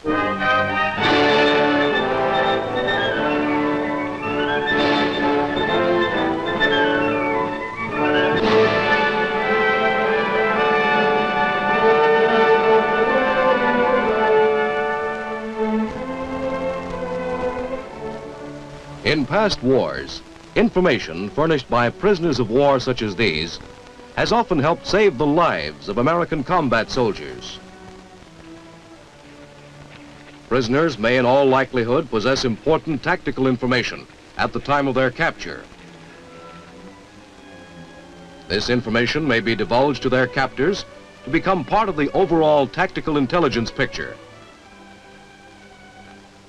In past wars, information furnished by prisoners of war such as these has often helped save the lives of American combat soldiers. Prisoners may in all likelihood possess important tactical information at the time of their capture. This information may be divulged to their captors to become part of the overall tactical intelligence picture.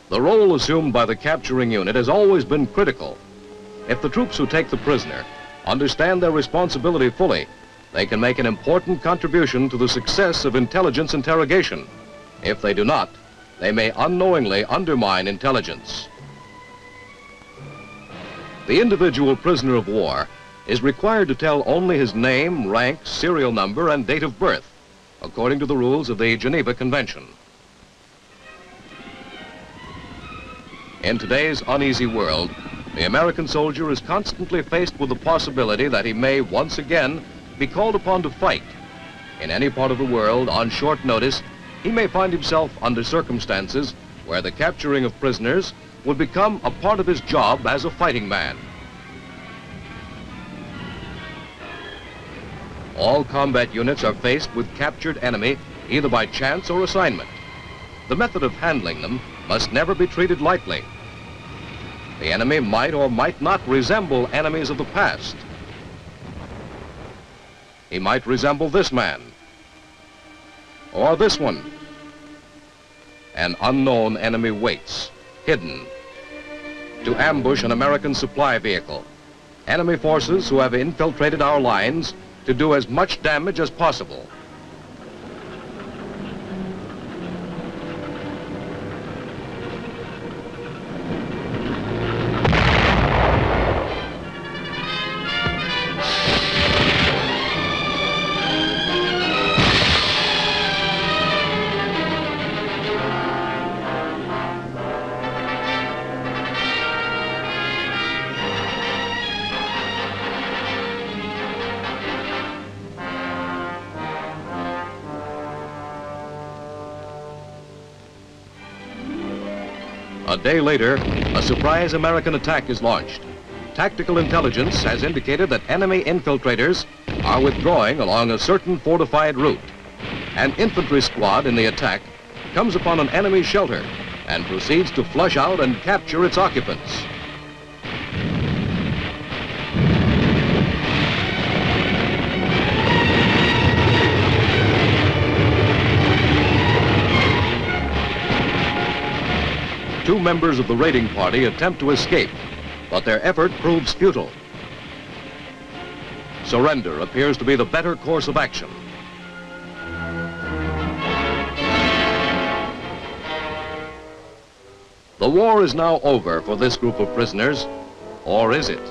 The role assumed by the capturing unit has always been critical. If the troops who take the prisoner understand their responsibility fully, they can make an important contribution to the success of intelligence interrogation. If they do not, they may unknowingly undermine intelligence. The individual prisoner of war is required to tell only his name, rank, serial number, and date of birth, according to the rules of the Geneva Convention. In today's uneasy world, the American soldier is constantly faced with the possibility that he may once again be called upon to fight. In any part of the world, on short notice, he may find himself under circumstances where the capturing of prisoners would become a part of his job as a fighting man. All combat units are faced with captured enemy either by chance or assignment. The method of handling them must never be treated lightly. The enemy might or might not resemble enemies of the past. He might resemble this man, or this one. An unknown enemy waits, hidden, to ambush an American supply vehicle. Enemy forces who have infiltrated our lines to do as much damage as possible. A day later, a surprise American attack is launched. Tactical intelligence has indicated that enemy infiltrators are withdrawing along a certain fortified route. An infantry squad in the attack comes upon an enemy shelter and proceeds to flush out and capture its occupants. Two members of the raiding party attempt to escape, but their effort proves futile. Surrender appears to be the better course of action. The war is now over for this group of prisoners, or is it?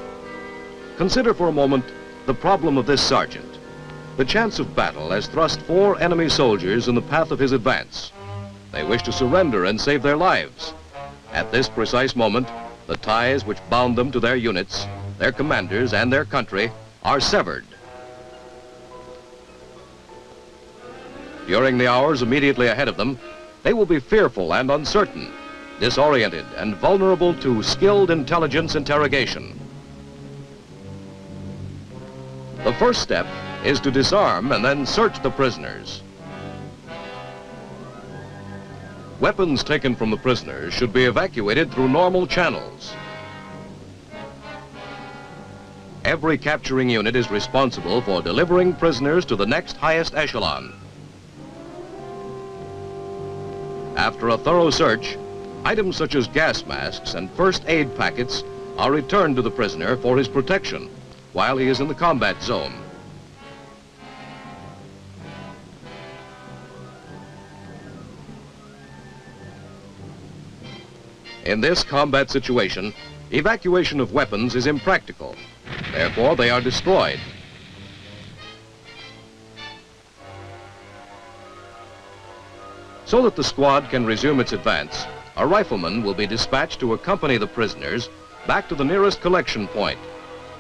Consider for a moment the problem of this sergeant. The chance of battle has thrust 4 enemy soldiers in the path of his advance. They wish to surrender and save their lives. At this precise moment, the ties which bound them to their units, their commanders, and their country are severed. During the hours immediately ahead of them, they will be fearful and uncertain, disoriented and vulnerable to skilled intelligence interrogation. The first step is to disarm and then search the prisoners. Weapons taken from the prisoners should be evacuated through normal channels. Every capturing unit is responsible for delivering prisoners to the next highest echelon. After a thorough search, items such as gas masks and first aid packets are returned to the prisoner for his protection while he is in the combat zone. In this combat situation, evacuation of weapons is impractical. Therefore, they are destroyed. So that the squad can resume its advance, a rifleman will be dispatched to accompany the prisoners back to the nearest collection point.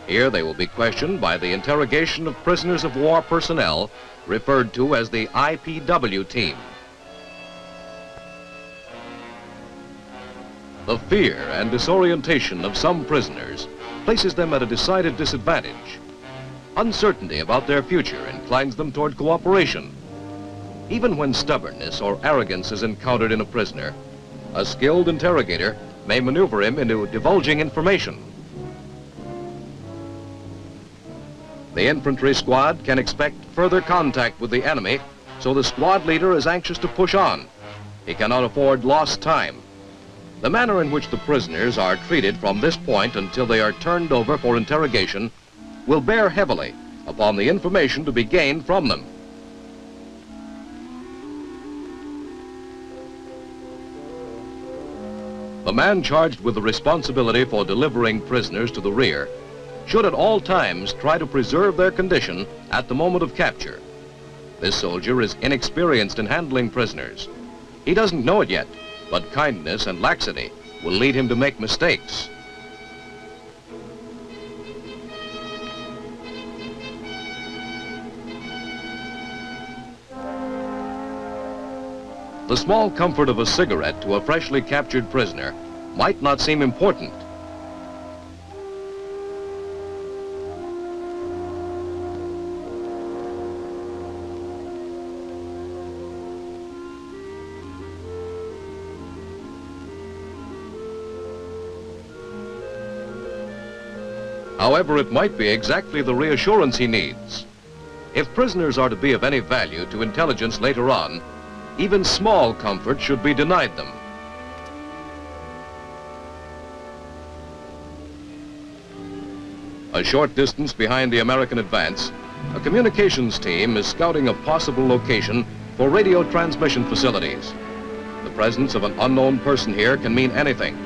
Here they will be questioned by the interrogation of prisoners of war personnel, referred to as the IPW team. The fear and disorientation of some prisoners places them at a decided disadvantage. Uncertainty about their future inclines them toward cooperation. Even when stubbornness or arrogance is encountered in a prisoner, a skilled interrogator may maneuver him into divulging information. The infantry squad can expect further contact with the enemy, so the squad leader is anxious to push on. He cannot afford lost time. The manner in which the prisoners are treated from this point until they are turned over for interrogation will bear heavily upon the information to be gained from them. The man charged with the responsibility for delivering prisoners to the rear should at all times try to preserve their condition at the moment of capture. This soldier is inexperienced in handling prisoners. He doesn't know it yet, but kindness and laxity will lead him to make mistakes. The small comfort of a cigarette to a freshly captured prisoner might not seem important. However, it might be exactly the reassurance he needs. If prisoners are to be of any value to intelligence later on, even small comfort should be denied them. A short distance behind the American advance, a communications team is scouting a possible location for radio transmission facilities. The presence of an unknown person here can mean anything.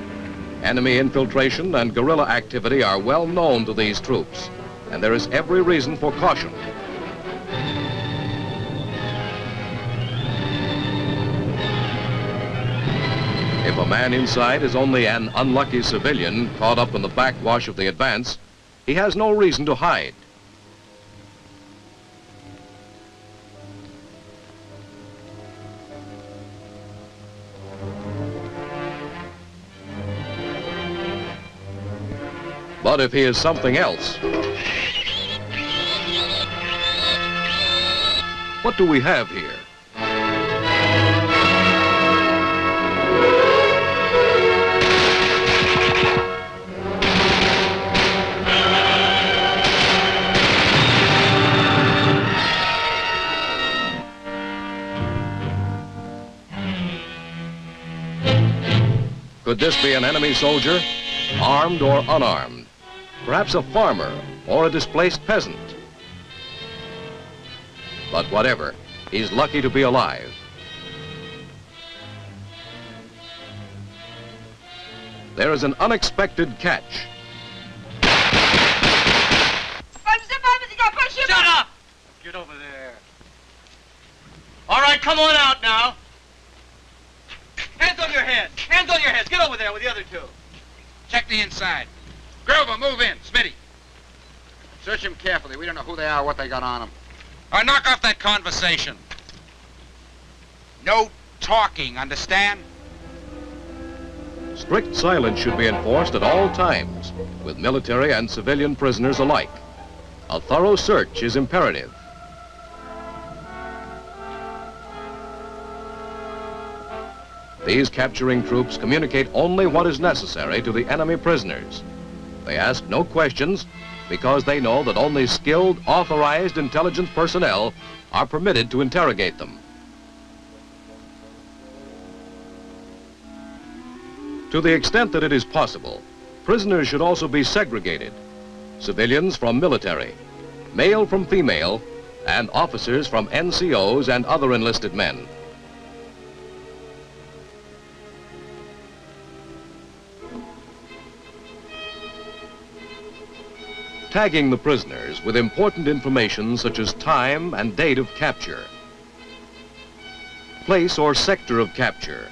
Enemy infiltration and guerrilla activity are well known to these troops, and there is every reason for caution. If a man inside is only an unlucky civilian caught up in the backwash of the advance, he has no reason to hide. But if he is something else, what do we have here? Could this be an enemy soldier, armed or unarmed? Perhaps a farmer or a displaced peasant. But whatever, he's lucky to be alive. There is an unexpected catch. Shut up! Get over there. All right, come on out now. Hands on your heads. Hands on your heads. Get over there with the other two. Check the inside. Grover, move in. Smitty. Search them carefully. We don't know who they are or what they got on them. All right, knock off that conversation. No talking, understand? Strict silence should be enforced at all times, with military and civilian prisoners alike. A thorough search is imperative. These capturing troops communicate only what is necessary to the enemy prisoners. They ask no questions because they know that only skilled, authorized intelligence personnel are permitted to interrogate them. To the extent that it is possible, prisoners should also be segregated. Civilians from military, male from female, and officers from NCOs and other enlisted men. Tagging the prisoners with important information such as time and date of capture. place or sector of capture,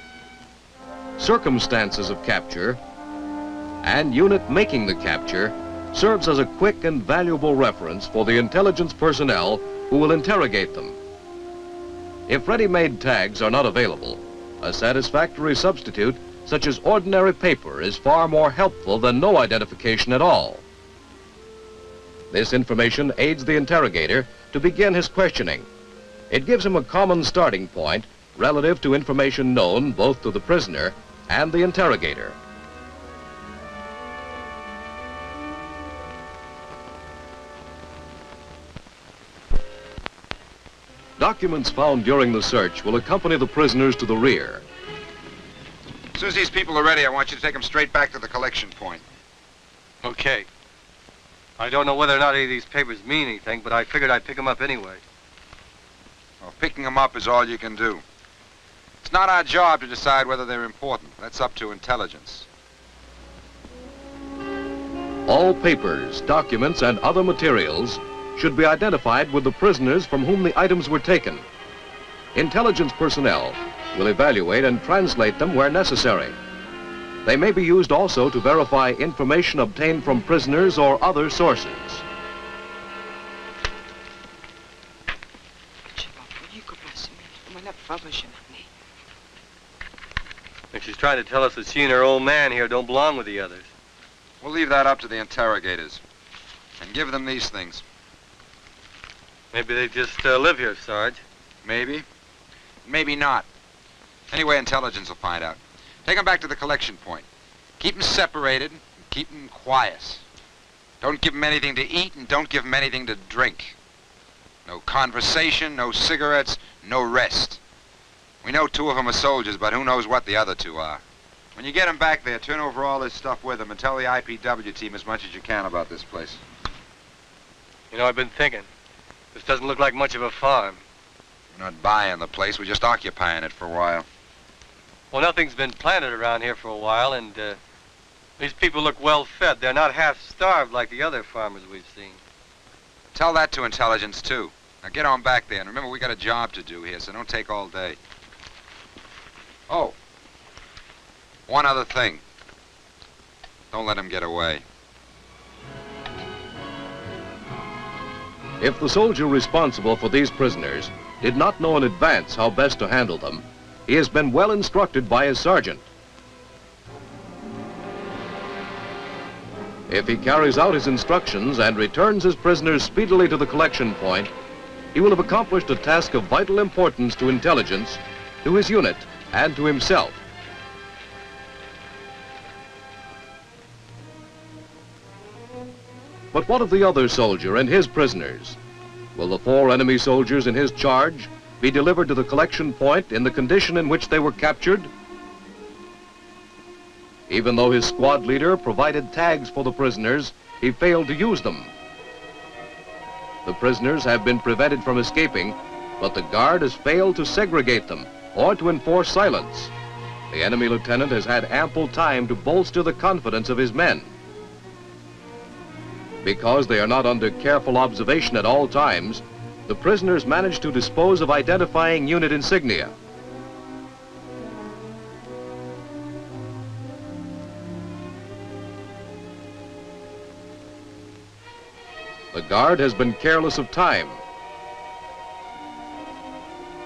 circumstances of capture, and unit making the capture serves as a quick and valuable reference for the intelligence personnel who will interrogate them. If ready-made tags are not available, a satisfactory substitute such as ordinary paper is far more helpful than no identification at all. This information aids the interrogator to begin his questioning. It gives him a common starting point relative to information known both to the prisoner and the interrogator. Documents found during the search will accompany the prisoners to the rear. As soon as these people are ready, I want you to take them straight back to the collection point. Okay. I don't know whether or not any of these papers mean anything, but I figured I'd pick them up anyway. Well, picking them up is all you can do. It's not our job to decide whether they're important. That's up to intelligence. All papers, documents, and other materials should be identified with the prisoners from whom the items were taken. Intelligence personnel will evaluate and translate them where necessary. They may be used also to verify information obtained from prisoners or other sources. And she's trying to tell us that she and her old man here don't belong with the others. We'll leave that up to the interrogators. And give them these things. Maybe they just live here, Sarge. Maybe. Maybe not. Anyway, intelligence will find out. Take them back to the collection point. Keep them separated and keep them quiet. Don't give them anything to eat and don't give them anything to drink. No conversation, no cigarettes, no rest. We know 2 of them are soldiers, but who knows what the other 2 are. When you get them back there, turn over all this stuff with them and tell the IPW team as much as you can about this place. You know, I've been thinking. This doesn't look like much of a farm. We're not buying the place, we're just occupying it for a while. Well, nothing's been planted around here for a while, and these people look well fed. They're not half starved like the other farmers we've seen. Tell that to intelligence, too. Now get on back there, and remember we got a job to do here, so don't take all day. Oh, one other thing. Don't let them get away. If the soldier responsible for these prisoners did not know in advance how best to handle them, he has been well instructed by his sergeant. If he carries out his instructions and returns his prisoners speedily to the collection point, he will have accomplished a task of vital importance to intelligence, to his unit, and to himself. But what of the other soldier and his prisoners? Will the 4 enemy soldiers in his charge be delivered to the collection point in the condition in which they were captured? Even though his squad leader provided tags for the prisoners, he failed to use them. The prisoners have been prevented from escaping, but the guard has failed to segregate them or to enforce silence. The enemy lieutenant has had ample time to bolster the confidence of his men. Because they are not under careful observation at all times, the prisoners manage to dispose of identifying unit insignia. The guard has been careless of time.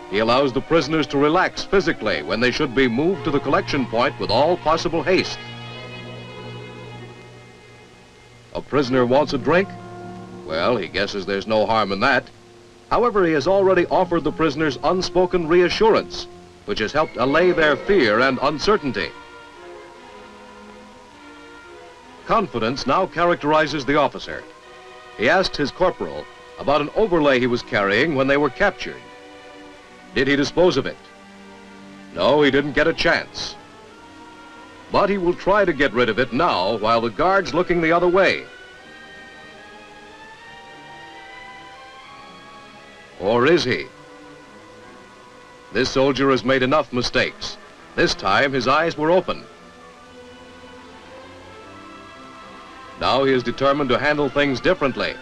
He allows the prisoners to relax physically when they should be moved to the collection point with all possible haste. A prisoner wants a drink? Well, he guesses there's no harm in that. However, he has already offered the prisoners unspoken reassurance, which has helped allay their fear and uncertainty. Confidence now characterizes the officer. He asked his corporal about an overlay he was carrying when they were captured. Did he dispose of it? No, he didn't get a chance. But he will try to get rid of it now while the guard's looking the other way. Or is he? This soldier has made enough mistakes. This time his eyes were open. Now he is determined to handle things differently.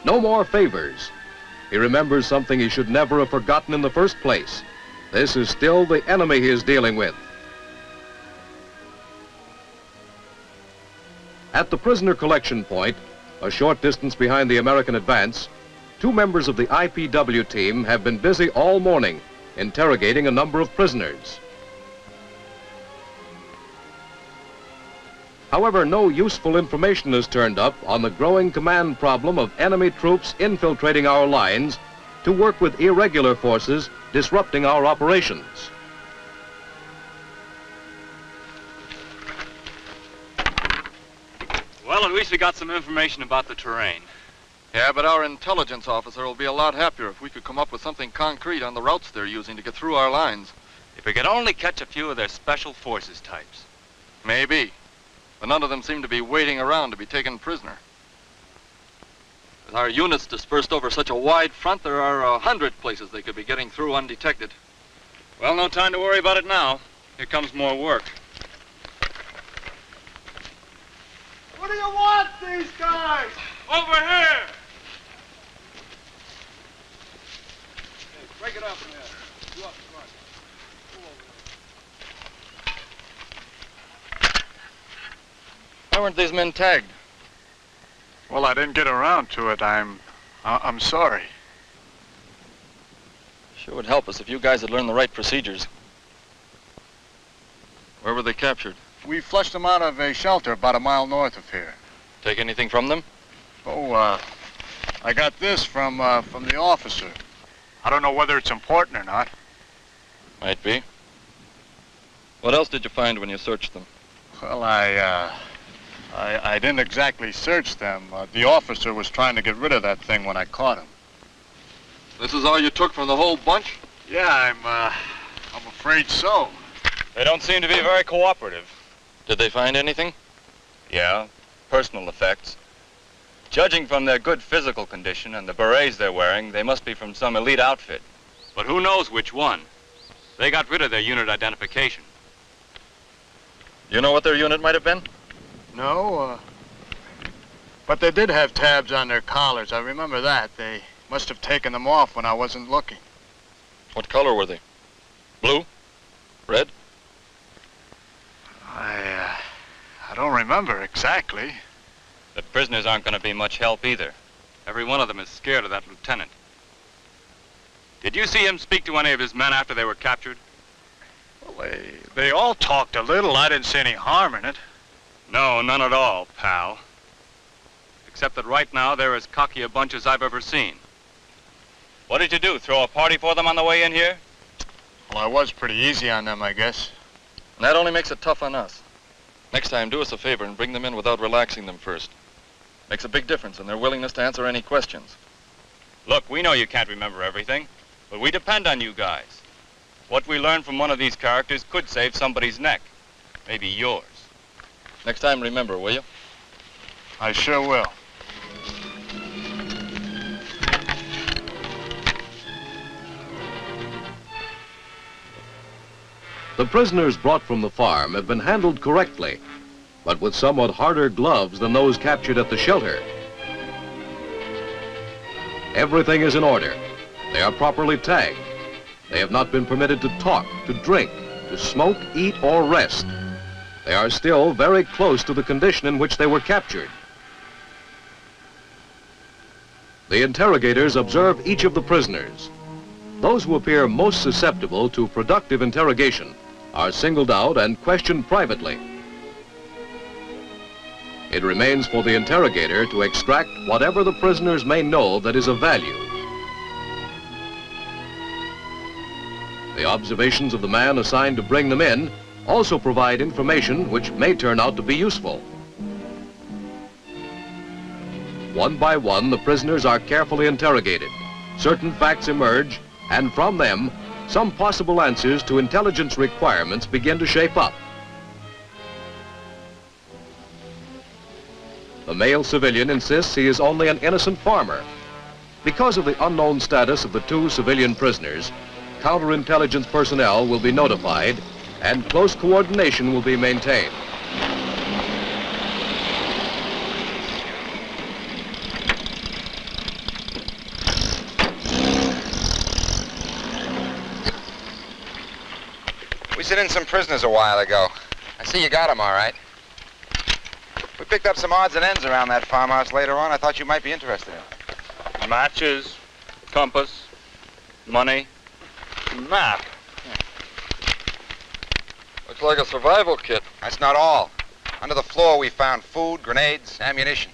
No more favors. He remembers something he should never have forgotten in the first place. This is still the enemy he is dealing with. At the prisoner collection point, a short distance behind the American advance, 2 members of the IPW team have been busy all morning interrogating a number of prisoners. However, no useful information has turned up on the growing command problem of enemy troops infiltrating our lines to work with irregular forces disrupting our operations. Well, at least we got some information about the terrain. Yeah, but our intelligence officer will be a lot happier if we could come up with something concrete on the routes they're using to get through our lines. If we could only catch a few of their special forces types. Maybe. But none of them seem to be waiting around to be taken prisoner. With our units dispersed over such a wide front, there are 100 places they could be getting through undetected. Well, no time to worry about it now. Here comes more work. What do you want, these guys? Over here! Hey, break it up in there. You up front. Why weren't these men tagged? Well, I didn't get around to it. I'm sorry. Sure would help us if you guys had learned the right procedures. Where were they captured? We flushed them out of a shelter about a mile north of here. Take anything from them? Oh, I got this from the officer. I don't know whether it's important or not. Might be. What else did you find when you searched them? Well, I didn't exactly search them. The officer was trying to get rid of that thing when I caught him. This is all you took from the whole bunch? Yeah, I'm afraid so. They don't seem to be very cooperative. Did they find anything? Yeah, personal effects. Judging from their good physical condition and the berets they're wearing, they must be from some elite outfit. But who knows which one? They got rid of their unit identification. You know what their unit might have been? No, but they did have tabs on their collars. I remember that. They must have taken them off when I wasn't looking. What color were they? Blue? Red? I don't remember exactly. The prisoners aren't going to be much help either. Every one of them is scared of that lieutenant. Did you see him speak to any of his men after they were captured? Well, they all talked a little. I didn't see any harm in it. No, none at all, pal. Except that right now they're as cocky a bunch as I've ever seen. What did you do, throw a party for them on the way in here? Well, I was pretty easy on them, I guess. And that only makes it tough on us. Next time, do us a favor and bring them in without relaxing them first. Makes a big difference in their willingness to answer any questions. Look, we know you can't remember everything, but we depend on you guys. What we learn from one of these characters could save somebody's neck. Maybe yours. Next time, remember, will you? I sure will. The prisoners brought from the farm have been handled correctly, but with somewhat harder gloves than those captured at the shelter. Everything is in order. They are properly tagged. They have not been permitted to talk, to drink, to smoke, eat, or rest. They are still very close to the condition in which they were captured. The interrogators observe each of the prisoners. Those who appear most susceptible to productive interrogation are singled out and questioned privately. It remains for the interrogator to extract whatever the prisoners may know that is of value. The observations of the man assigned to bring them in also provide information which may turn out to be useful. One by one, the prisoners are carefully interrogated. Certain facts emerge, and from them, some possible answers to intelligence requirements begin to shape up. The male civilian insists he is only an innocent farmer. Because of the unknown status of the 2 civilian prisoners, counterintelligence personnel will be notified and close coordination will be maintained. We sent in some prisoners a while ago. I see you got them all right. We picked up some odds and ends around that farmhouse later on I thought you might be interested in. Matches, compass, money, map. Looks like a survival kit. That's not all. Under the floor we found food, grenades, ammunition.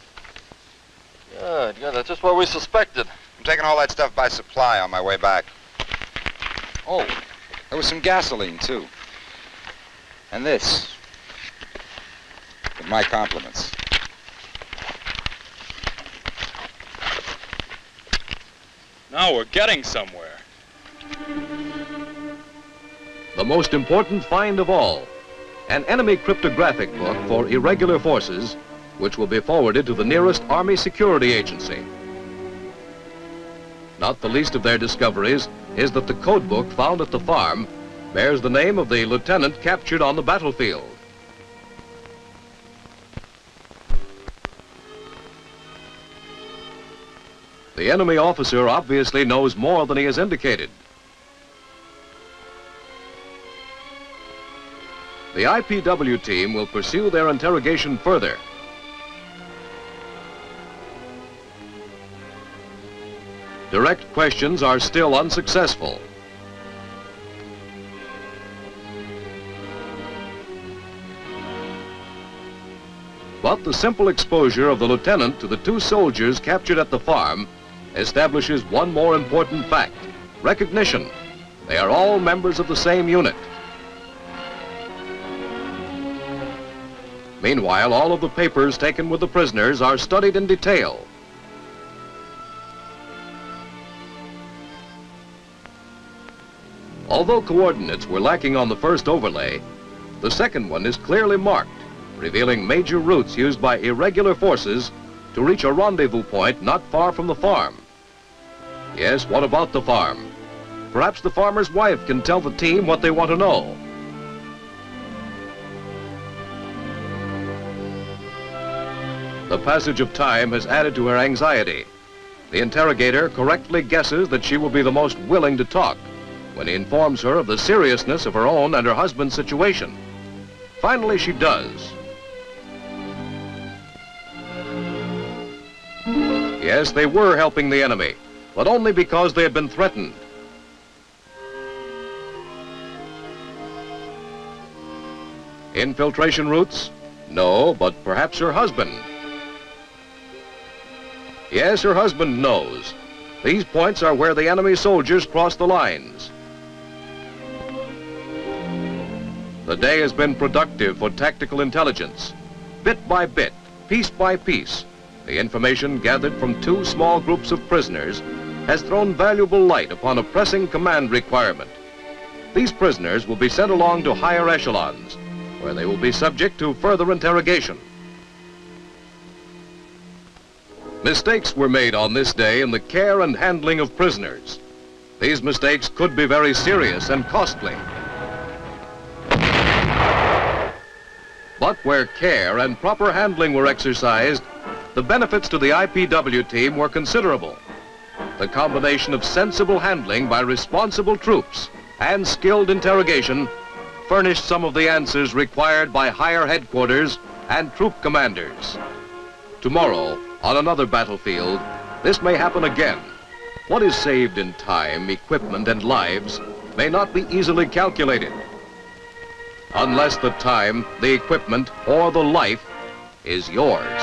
Good, that's just what we suspected. I'm taking all that stuff by supply on my way back. Oh, there was some gasoline, too. And this. With my compliments. Now we're getting somewhere. The most important find of all, an enemy cryptographic book for irregular forces, which will be forwarded to the nearest Army security agency. Not the least of their discoveries is that the code book found at the farm bears the name of the lieutenant captured on the battlefield. The enemy officer obviously knows more than he has indicated. The IPW team will pursue their interrogation further. Direct questions are still unsuccessful. But the simple exposure of the lieutenant to the two soldiers captured at the farm establishes one more important fact: recognition. They are all members of the same unit. Meanwhile, all of the papers taken with the prisoners are studied in detail. Although coordinates were lacking on the first overlay, the second one is clearly marked, revealing major routes used by irregular forces to reach a rendezvous point not far from the farm. Yes, what about the farm? Perhaps the farmer's wife can tell the team what they want to know. The passage of time has added to her anxiety. The interrogator correctly guesses that she will be the most willing to talk when he informs her of the seriousness of her own and her husband's situation. Finally, she does. Yes, they were helping the enemy, but only because they had been threatened. Infiltration routes? No, but perhaps her husband. Yes, her husband knows. These points are where the enemy soldiers cross the lines. The day has been productive for tactical intelligence. Bit by bit, piece by piece, the information gathered from two small groups of prisoners has thrown valuable light upon a pressing command requirement. These prisoners will be sent along to higher echelons, where they will be subject to further interrogation. Mistakes were made on this day in the care and handling of prisoners. These mistakes could be very serious and costly. But where care and proper handling were exercised, the benefits to the IPW team were considerable. The combination of sensible handling by responsible troops and skilled interrogation furnished some of the answers required by higher headquarters and troop commanders. Tomorrow, on another battlefield, this may happen again. What is saved in time, equipment, and lives may not be easily calculated, unless the time, the equipment, or the life is yours.